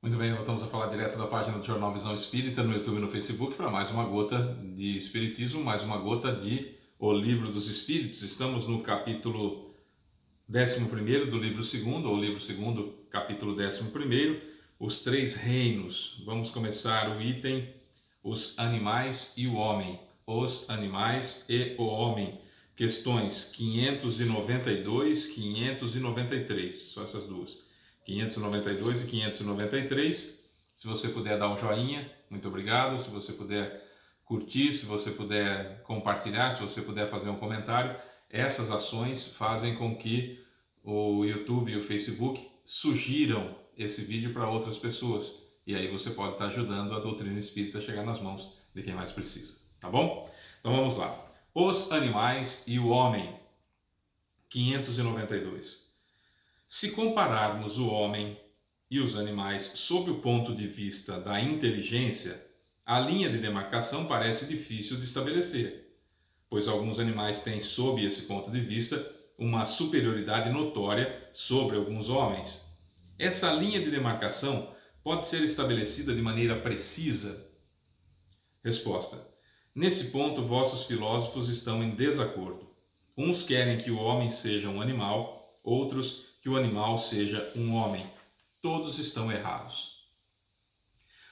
Muito bem, voltamos a falar direto da página do Jornal Visão Espírita no YouTube e no Facebook para mais uma gota de Espiritismo, mais uma gota de O Livro dos Espíritos. Estamos no capítulo 11º do livro segundo, ou livro segundo, capítulo 11º, Os Três Reinos. Vamos começar o item Os Animais e o Homem. Os Animais e o Homem. Questões 592, 593, só essas duas. 592 e 593. Se você puder dar um joinha, muito obrigado. Se você puder curtir, se você puder compartilhar, se você puder fazer um comentário, essas ações fazem com que o YouTube e o Facebook sugiram esse vídeo para outras pessoas. E aí você pode estar ajudando a doutrina espírita a chegar nas mãos de quem mais precisa. Tá bom? Então vamos lá. Os animais e o homem. 592. Se compararmos o homem e os animais sob o ponto de vista da inteligência, a linha de demarcação parece difícil de estabelecer, pois alguns animais têm, sob esse ponto de vista, uma superioridade notória sobre alguns homens. Essa linha de demarcação pode ser estabelecida de maneira precisa? Resposta: nesse ponto, vossos filósofos estão em desacordo. Uns querem que o homem seja um animal, outros que o animal seja um homem. Todos estão errados.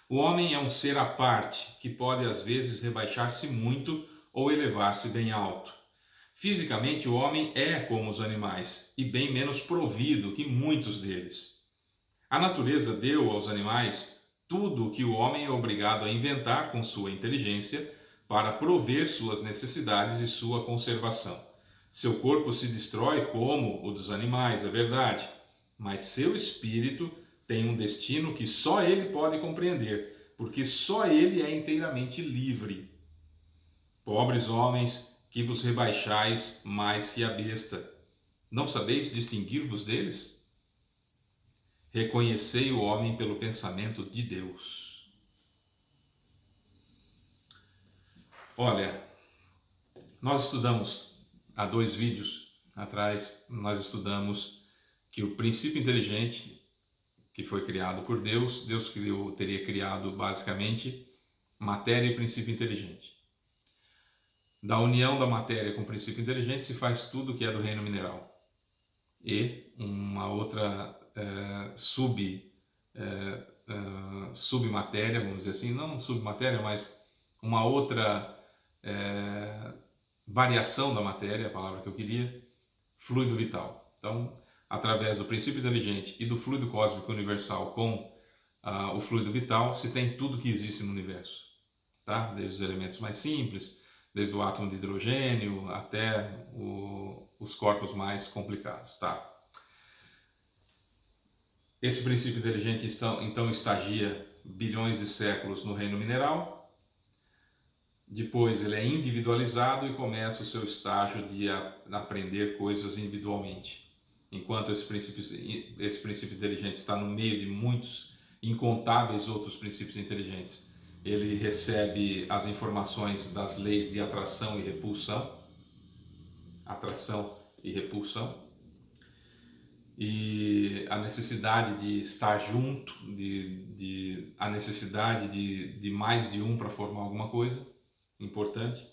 O homem é um ser à parte que pode às vezes rebaixar-se muito ou elevar-se bem alto. Fisicamente, o homem é como os animais e bem menos provido que muitos deles. A natureza deu aos animais tudo o que o homem é obrigado a inventar com sua inteligência para prover suas necessidades e sua conservação. Seu corpo se destrói como o dos animais, é verdade, mas seu espírito tem um destino que só ele pode compreender, porque só ele é inteiramente livre. Pobres homens, que vos rebaixais mais que a besta, não sabeis distinguir-vos deles? Reconhecei o homem pelo pensamento de Deus. Olha, nós estudamos há 2 vídeos atrás, nós estudamos que o princípio inteligente que foi criado por Deus, teria criado basicamente matéria e princípio inteligente. Da união da matéria com o princípio inteligente se faz tudo que é do reino mineral. E uma outra submatéria, vamos dizer assim, não submatéria, mas uma outra variação da matéria, a palavra que eu queria, fluido vital. Então, através do princípio inteligente e do fluido cósmico universal com o fluido vital, se tem tudo que existe no universo, tá? Desde os elementos mais simples, desde o átomo de hidrogênio até os corpos mais complicados, tá? Esse princípio inteligente então estagia bilhões de séculos no reino mineral. Depois ele é individualizado e começa o seu estágio de aprender coisas individualmente. Enquanto esse princípio inteligente está no meio de muitos, incontáveis outros princípios inteligentes, ele recebe as informações das leis de atração e repulsão, e a necessidade de estar junto, a necessidade de mais de um para formar alguma coisa importante.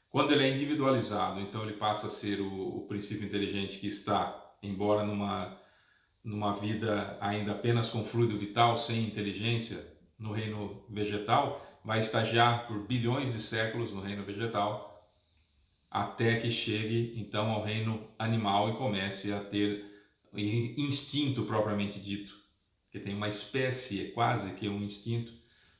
Quando ele é individualizado, então ele passa a ser o princípio inteligente que está, embora numa vida ainda apenas com fluido vital, sem inteligência, no reino vegetal, vai estagiar por bilhões de séculos no reino vegetal, até que chegue então ao reino animal e comece a ter instinto propriamente dito, que tem uma espécie, é quase que um instinto,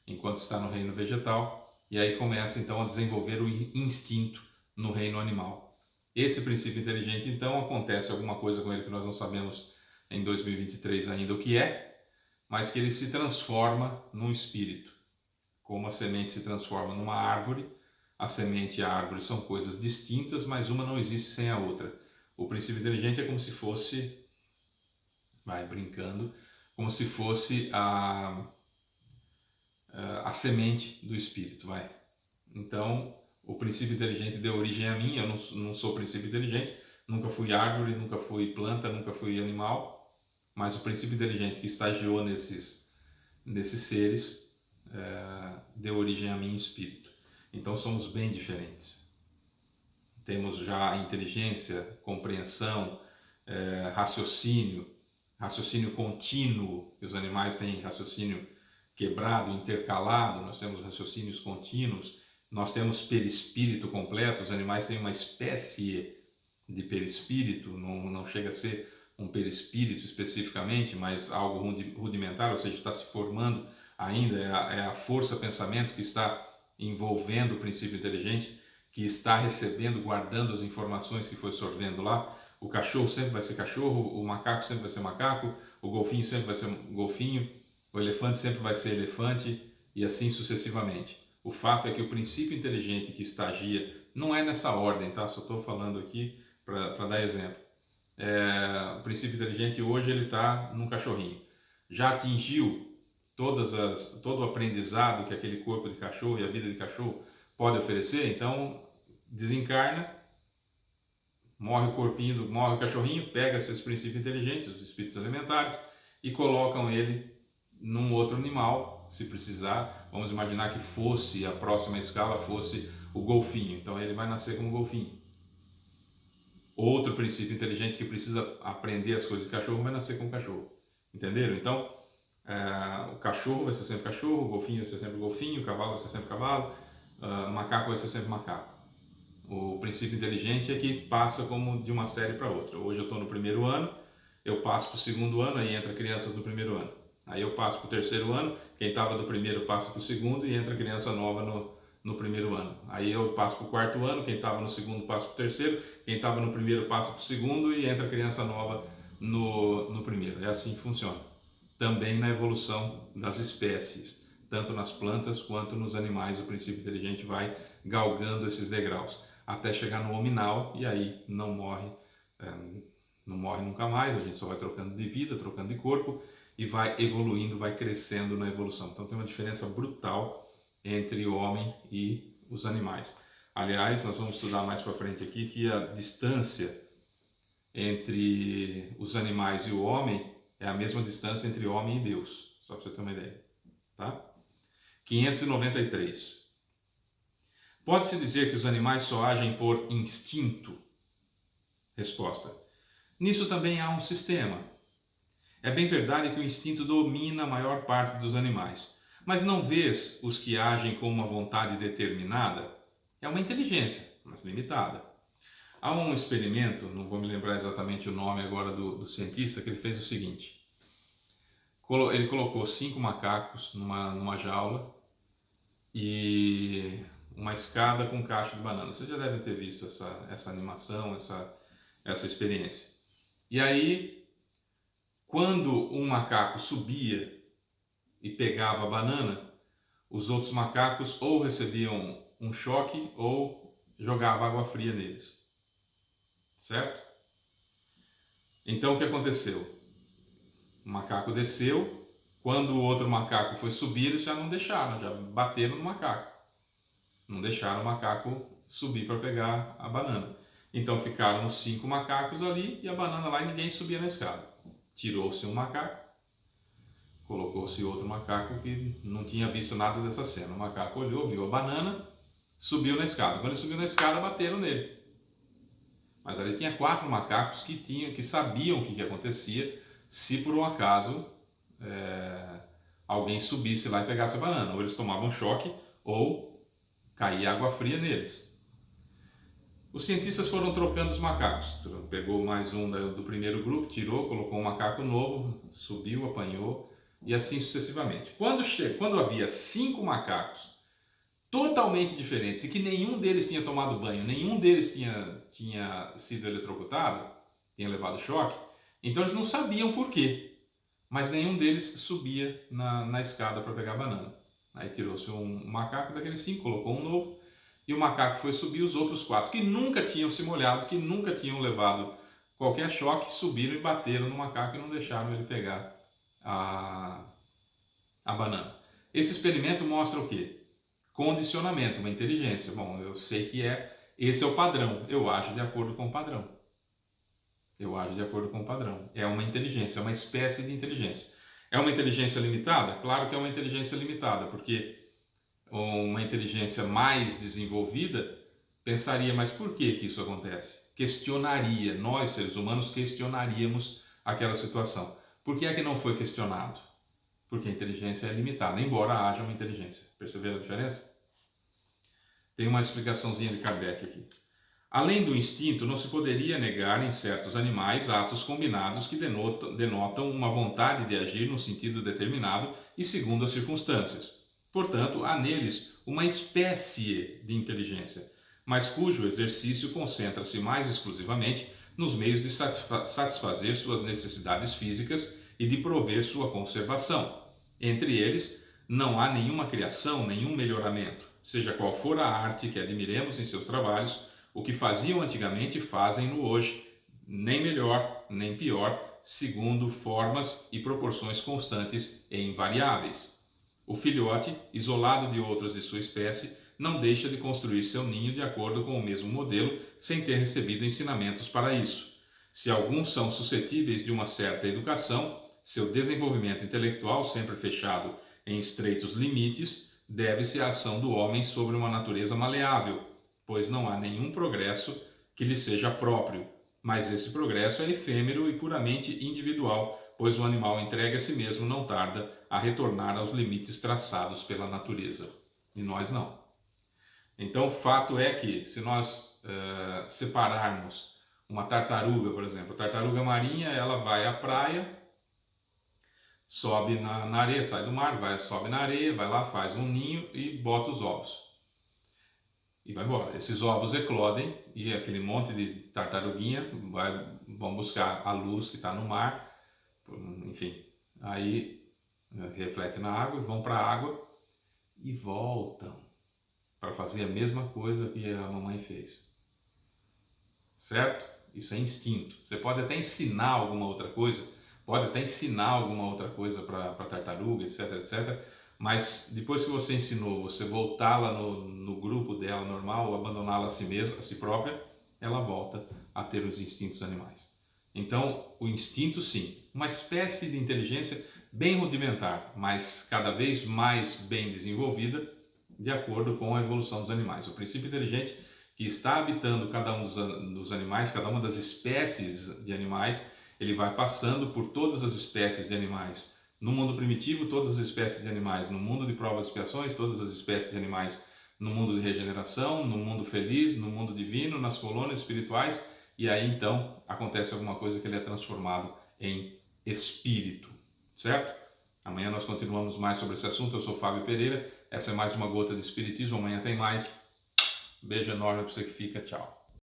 enquanto está no reino vegetal, e aí começa então a desenvolver o instinto no reino animal. Esse princípio inteligente, então, acontece alguma coisa com ele que nós não sabemos em 2023 ainda o que é, mas que ele se transforma num espírito. Como a semente se transforma numa árvore, a semente e a árvore são coisas distintas, mas uma não existe sem a outra. O princípio inteligente é como se fosse, vai brincando, como se fosse a semente do espírito, vai. Então, o princípio inteligente deu origem a mim. Eu não sou princípio inteligente, nunca fui árvore, nunca fui planta, nunca fui animal, mas o princípio inteligente que estagiou desses seres deu origem a mim espírito. Então somos bem diferentes. Temos já inteligência, compreensão, raciocínio contínuo, que os animais têm raciocínio quebrado, intercalado, nós temos raciocínios contínuos, nós temos perispírito completo, os animais têm uma espécie de perispírito, não chega a ser um perispírito especificamente, mas algo rudimentar, ou seja, está se formando ainda, é a força-pensamento que está envolvendo o princípio inteligente, que está recebendo, guardando as informações que foi sorvendo lá. O cachorro sempre vai ser cachorro, o macaco sempre vai ser macaco, o golfinho sempre vai ser golfinho, o elefante sempre vai ser elefante e assim sucessivamente. O fato é que o princípio inteligente que estagia não é nessa ordem, tá? Só estou falando aqui para dar exemplo. O princípio inteligente hoje ele está num cachorrinho. Já atingiu todo o aprendizado que aquele corpo de cachorro e a vida de cachorro pode oferecer, então desencarna, morre o cachorrinho, pega esses princípios inteligentes, os espíritos elementares, e colocam ele num outro animal, se precisar. Vamos imaginar que fosse, a próxima escala fosse o golfinho, então ele vai nascer como golfinho. Outro princípio inteligente que precisa aprender as coisas de cachorro vai nascer como cachorro. Entenderam? Então, o cachorro vai ser sempre cachorro, o golfinho vai ser sempre golfinho, o cavalo vai ser sempre cavalo, o macaco vai ser sempre macaco. O princípio inteligente é que passa como de uma série para outra. Hoje eu estou no primeiro ano, eu passo para o segundo ano, aí entra crianças do primeiro ano. Aí eu passo para o terceiro ano, quem estava do primeiro passa para o segundo e entra criança nova no primeiro ano. Aí eu passo para o quarto ano, quem estava no segundo passa para o terceiro, quem estava no primeiro passa para o segundo e entra criança nova no primeiro. É assim que funciona. Também na evolução das espécies, tanto nas plantas quanto nos animais, o princípio inteligente vai galgando esses degraus até chegar no hominal e aí não morre nunca mais. A gente só vai trocando de vida, trocando de corpo e vai evoluindo, vai crescendo na evolução. Então tem uma diferença brutal entre o homem e os animais. Aliás, nós vamos estudar mais para frente aqui que a distância entre os animais e o homem é a mesma distância entre homem e Deus, só para você ter uma ideia, tá? 593. Pode-se dizer que os animais só agem por instinto? Resposta: nisso também há um sistema. É bem verdade que o instinto domina a maior parte dos animais, mas não vês os que agem com uma vontade determinada? É uma inteligência, mas limitada. Há um experimento, não vou me lembrar exatamente o nome agora do cientista, que ele fez o seguinte. Ele colocou 5 macacos numa jaula e uma escada com caixa de banana. Vocês já devem ter visto essa animação, essa experiência. E aí, quando um macaco subia e pegava a banana, os outros macacos ou recebiam um choque ou jogava água fria neles. Certo? Então o que aconteceu? O macaco desceu, quando o outro macaco foi subir, eles já não deixaram, já bateram no macaco. Não deixaram o macaco subir para pegar a banana. Então ficaram os 5 macacos ali e a banana lá e ninguém subia na escada. Tirou-se um macaco, colocou-se outro macaco que não tinha visto nada dessa cena. O macaco olhou, viu a banana, subiu na escada. Quando ele subiu na escada, bateram nele. Mas ali tinha 4 macacos que sabiam o que acontecia se por um acaso alguém subisse lá e pegasse a banana. Ou eles tomavam choque ou caía água fria neles. Os cientistas foram trocando os macacos. Pegou mais um do primeiro grupo, tirou, colocou um macaco novo, subiu, apanhou e assim sucessivamente. Quando havia 5 macacos totalmente diferentes e que nenhum deles tinha tomado banho, nenhum deles tinha sido eletrocutado, tinha levado choque, então eles não sabiam por quê, mas nenhum deles subia na escada para pegar a banana. Aí tirou-se um macaco daqueles 5, colocou um novo, e o macaco foi subir. Os outros 4 que nunca tinham se molhado, que nunca tinham levado qualquer choque, subiram e bateram no macaco e não deixaram ele pegar a banana. Esse experimento mostra o quê? Condicionamento, uma inteligência. Bom, eu sei que esse é o padrão, eu ajo de acordo com o padrão. Eu ajo de acordo com o padrão. É uma inteligência, é uma espécie de inteligência. É uma inteligência limitada? Claro que é uma inteligência limitada, porque uma inteligência mais desenvolvida pensaria, mas por que isso acontece? Questionaria, nós seres humanos questionaríamos aquela situação. Por que é que não foi questionado? Porque a inteligência é limitada, embora haja uma inteligência. Perceberam a diferença? Tem uma explicaçãozinha de Kardec aqui. Além do instinto, não se poderia negar em certos animais atos combinados que denotam uma vontade de agir num sentido determinado e segundo as circunstâncias. Portanto, há neles uma espécie de inteligência, mas cujo exercício concentra-se mais exclusivamente nos meios de satisfazer suas necessidades físicas e de prover sua conservação. Entre eles, não há nenhuma criação, nenhum melhoramento. Seja qual for a arte que admiremos em seus trabalhos, o que faziam antigamente fazem-no hoje, nem melhor, nem pior, segundo formas e proporções constantes e invariáveis. O filhote, isolado de outros de sua espécie, não deixa de construir seu ninho de acordo com o mesmo modelo, sem ter recebido ensinamentos para isso. Se alguns são suscetíveis de uma certa educação, seu desenvolvimento intelectual, sempre fechado em estreitos limites, deve-se à ação do homem sobre uma natureza maleável, pois não há nenhum progresso que lhe seja próprio, mas esse progresso é efêmero e puramente individual, pois o animal entregue a si mesmo não tarda a retornar aos limites traçados pela natureza. E nós não. Então, o fato é que, se nós separarmos uma tartaruga, por exemplo, a tartaruga marinha, ela vai à praia, sobe na areia, sai do mar, sobe na areia, vai lá, faz um ninho e bota os ovos. E vai embora. Esses ovos eclodem e aquele monte de tartaruguinha vão buscar a luz que está no mar, enfim, aí reflete na água, vão para a água e voltam para fazer a mesma coisa que a mamãe fez. Certo? Isso é instinto. Você pode até ensinar alguma outra coisa, para a tartaruga, etc, etc. Mas depois que você ensinou, você voltá-la no grupo dela normal, abandoná-la a si mesma, a si própria, ela volta a ter os instintos animais. Então, o instinto, sim, uma espécie de inteligência bem rudimentar, mas cada vez mais bem desenvolvida, de acordo com a evolução dos animais. O princípio inteligente que está habitando cada um dos animais, cada uma das espécies de animais, ele vai passando por todas as espécies de animais. No mundo primitivo, todas as espécies de animais. No mundo de provas e expiações, todas as espécies de animais. No mundo de regeneração, no mundo feliz, no mundo divino, nas colônias espirituais. E aí, então, acontece alguma coisa que ele é transformado em espírito. Certo? Amanhã nós continuamos mais sobre esse assunto. Eu sou Fábio Pereira. Essa é mais uma gota de espiritismo. Amanhã tem mais. Beijo enorme para você que fica. Tchau.